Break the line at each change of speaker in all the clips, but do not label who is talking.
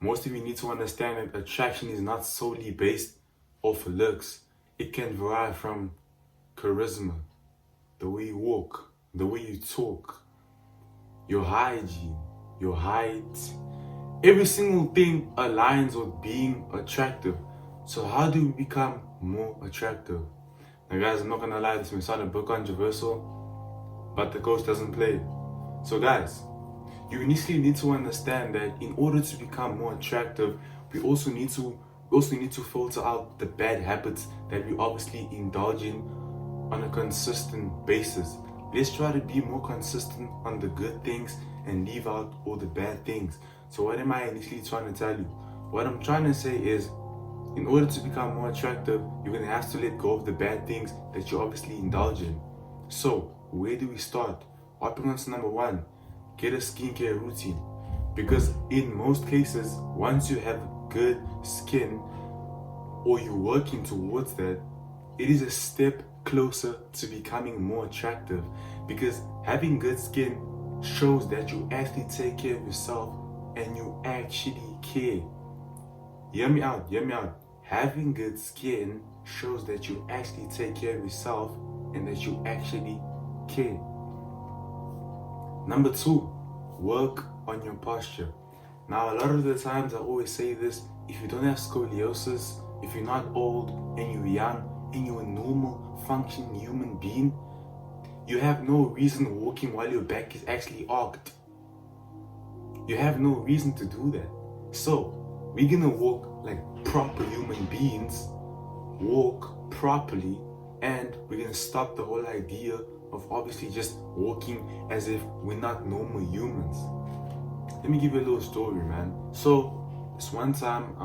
Most of you need to understand that attraction is not solely based off looks. It can vary from charisma, the way you walk, the way you talk, your hygiene, your height. Every single thing aligns with being attractive. So how do we become more attractive? Now guys, I'm not gonna lie, this may sound a bit controversial, but the coach doesn't play. So guys, you initially need to understand that in order to become more attractive, we also need to filter out the bad habits that we obviously indulge in on a consistent basis. Let's try to be more consistent on the good things and leave out all the bad things. So what am I initially trying to tell you? What I'm trying to say is, in order to become more attractive, you're going to have to let go of the bad things that you obviously indulge in. So where do we start? Hopping on to number one, get a skincare routine. Because in most cases, once you have good skin or you're working towards that, it is a step closer to becoming more attractive. Because having good skin shows that you actually take care of yourself and you actually care. Hear me out. Having good skin shows that you actually take care of yourself and that you actually care. Number two, work on your posture. Now, a lot of the times I always say this, if you don't have scoliosis, if you're not old and you're young and you're a normal functioning human being, you have no reason walking while your back is actually arched. You have no reason to do that. So we're gonna walk like proper human beings, walk properly, and we're gonna stop the whole idea of obviously just walking as if we're not normal humans. Let me give you a little story, man. So this one time,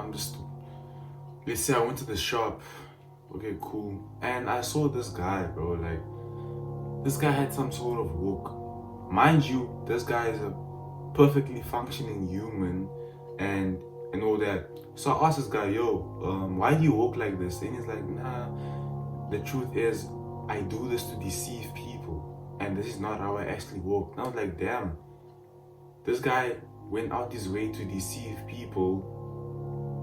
let's say I went to the shop. Okay, cool. And I saw this guy, bro. Like, this guy had some sort of walk. Mind you, this guy is a perfectly functioning human and all that. So I asked this guy, yo, why do you walk like this? And he's like, nah, the truth is I do this to deceive people and this is not how I actually walk. And I was like, damn, this guy went out his way to deceive people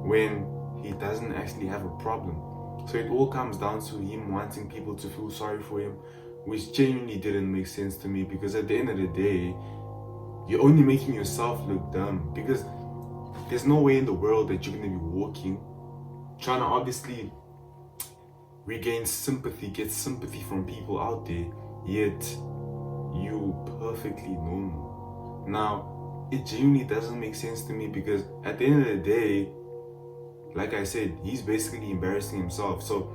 when he doesn't actually have a problem. So it all comes down to him wanting people to feel sorry for him, which genuinely didn't make sense to me, because at the end of the day, you're only making yourself look dumb, because there's no way in the world that you're going to be walking, trying to obviously regain sympathy, get sympathy from people out there, yet you perfectly normal. Now, it genuinely doesn't make sense to me, because at the end of the day, like I said, he's basically embarrassing himself. So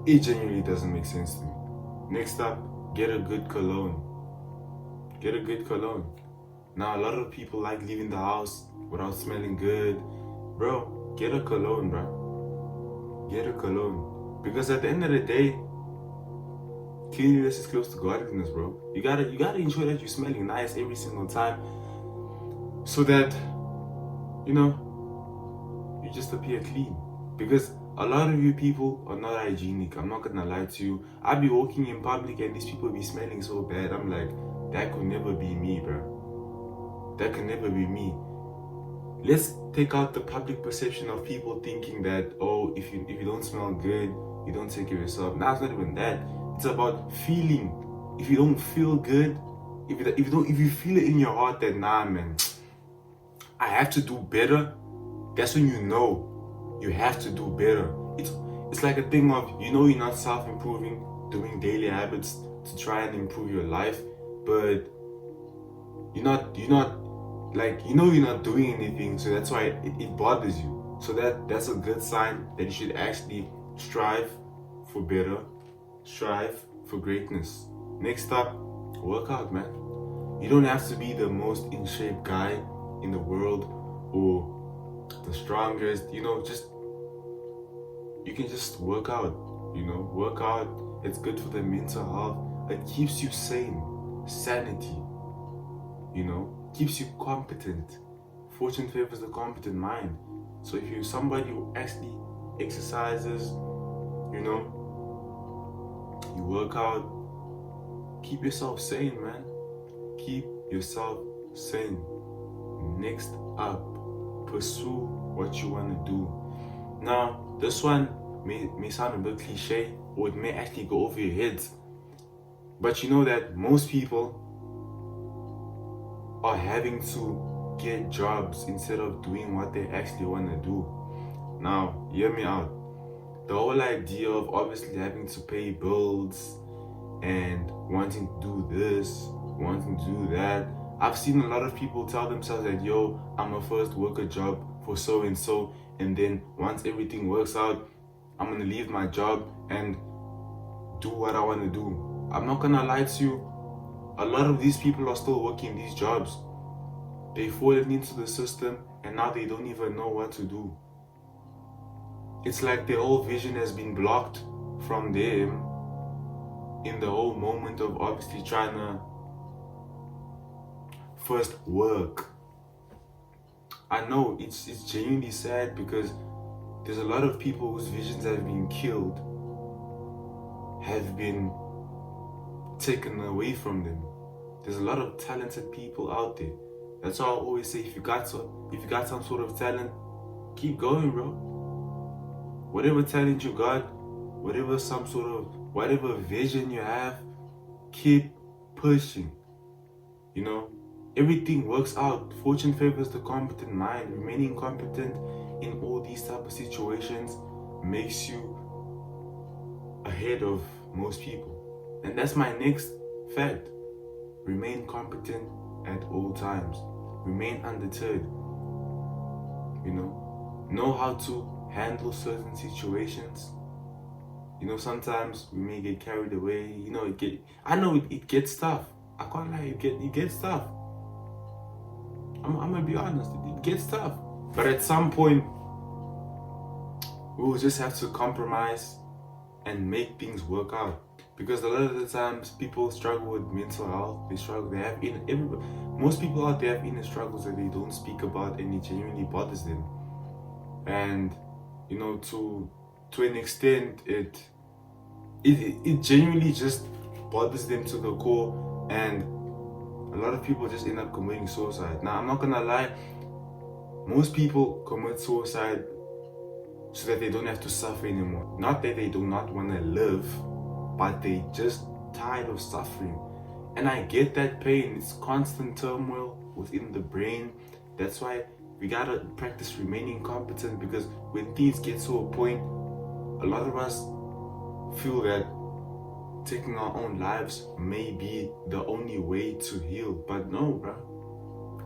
it genuinely doesn't make sense to me. Next up, get a good cologne. Get a good cologne. Now, a lot of people like leaving the house without smelling good. Bro, get a cologne, bro. Get a cologne. Because at the end of the day, cleanliness is close to godliness, bro. You gotta ensure that you're smelling nice every single time, so that, you know, you just appear clean. Because a lot of you people are not hygienic. I'm not gonna lie to you. I be walking in public and these people be smelling so bad. I'm like, that could never be me, bro. That can never be me. Let's take out the public perception of people thinking that, oh, if you don't smell good, you don't take care of yourself. Now, it's not even that. It's about feeling. If you don't feel good, if you feel it in your heart that, nah, man, I have to do better, that's when you know you have to do better. It's like a thing of, you know, you're not self-improving, doing daily habits to try and improve your life, but you're not like, you know, you're not doing anything, so that's why it bothers you. So that's a good sign that you should actually strive for better, strive for greatness. Next up, work out, man. You don't have to be the most in shape guy in the world or the strongest, you know, you can just work out, you know, work out. It's good for the mental health. It keeps you sane, sanity, you know, keeps you competent. Fortune favors the competent mind. So if you're somebody who actually exercises, you know, you work out, keep yourself sane, man. Keep yourself sane. Next up, pursue what you want to do. Now, this one may sound a bit cliche, or it may actually go over your heads, but you know that most people are having to get jobs instead of doing what they actually want to do. Now, hear me out. The whole idea of obviously having to pay bills and wanting to do this, wanting to do that. I've seen a lot of people tell themselves that, yo, I'm a first worker job for so and so, and then once everything works out, I'm gonna leave my job and do what I want to do. I'm not gonna lie to you, a lot of these people are still working these jobs. They've fallen into the system and now they don't even know what to do. It's like their whole vision has been blocked from them in the whole moment of obviously trying to first work. I know it's genuinely sad because there's a lot of people whose visions have been killed, have been taken away from them. There's a lot of talented people out there. That's why I always say, if you got some sort of talent, keep going, bro. Whatever talent you got, whatever vision you have, keep pushing. You know, everything works out. Fortune favors the competent mind. Remaining competent in all these type of situations makes you ahead of most people. And that's my next fact. Remain competent at all times. Remain undeterred. You know how to handle certain situations. You know, sometimes we may get carried away. You know, it gets tough. I can't lie, it gets tough. I'm gonna be honest, it gets tough. But at some point, we will just have to compromise and make things work out. Because a lot of the times, people struggle with mental health. Most people out there have inner struggles that they don't speak about, and it genuinely bothers them. And you know, to an extent, it genuinely just bothers them to the core, and a lot of people just end up committing suicide. Now, I'm not gonna lie, most people commit suicide so that they don't have to suffer anymore. Not that they do not want to live, but they just tired of suffering. And I get that pain. It's constant turmoil within the brain. That's why we gotta practice remaining competent, because when things get to a point, a lot of us feel that taking our own lives may be the only way to heal. But no, bro.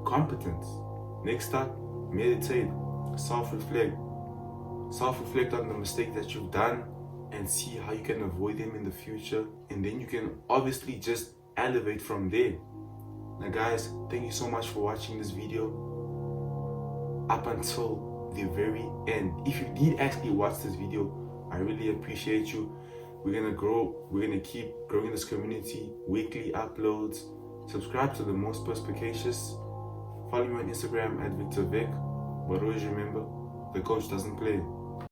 Competence. Next up, meditate, self-reflect. Self-reflect on the mistake that you've done and see how you can avoid them in the future. And then you can obviously just elevate from there. Now guys, thank you so much for watching this video up until the very end. If you did actually watch this video, I really appreciate you. We're gonna keep growing this community, weekly uploads. Subscribe to the most perspicacious. Follow me on Instagram at Vick. But always remember, the coach doesn't play.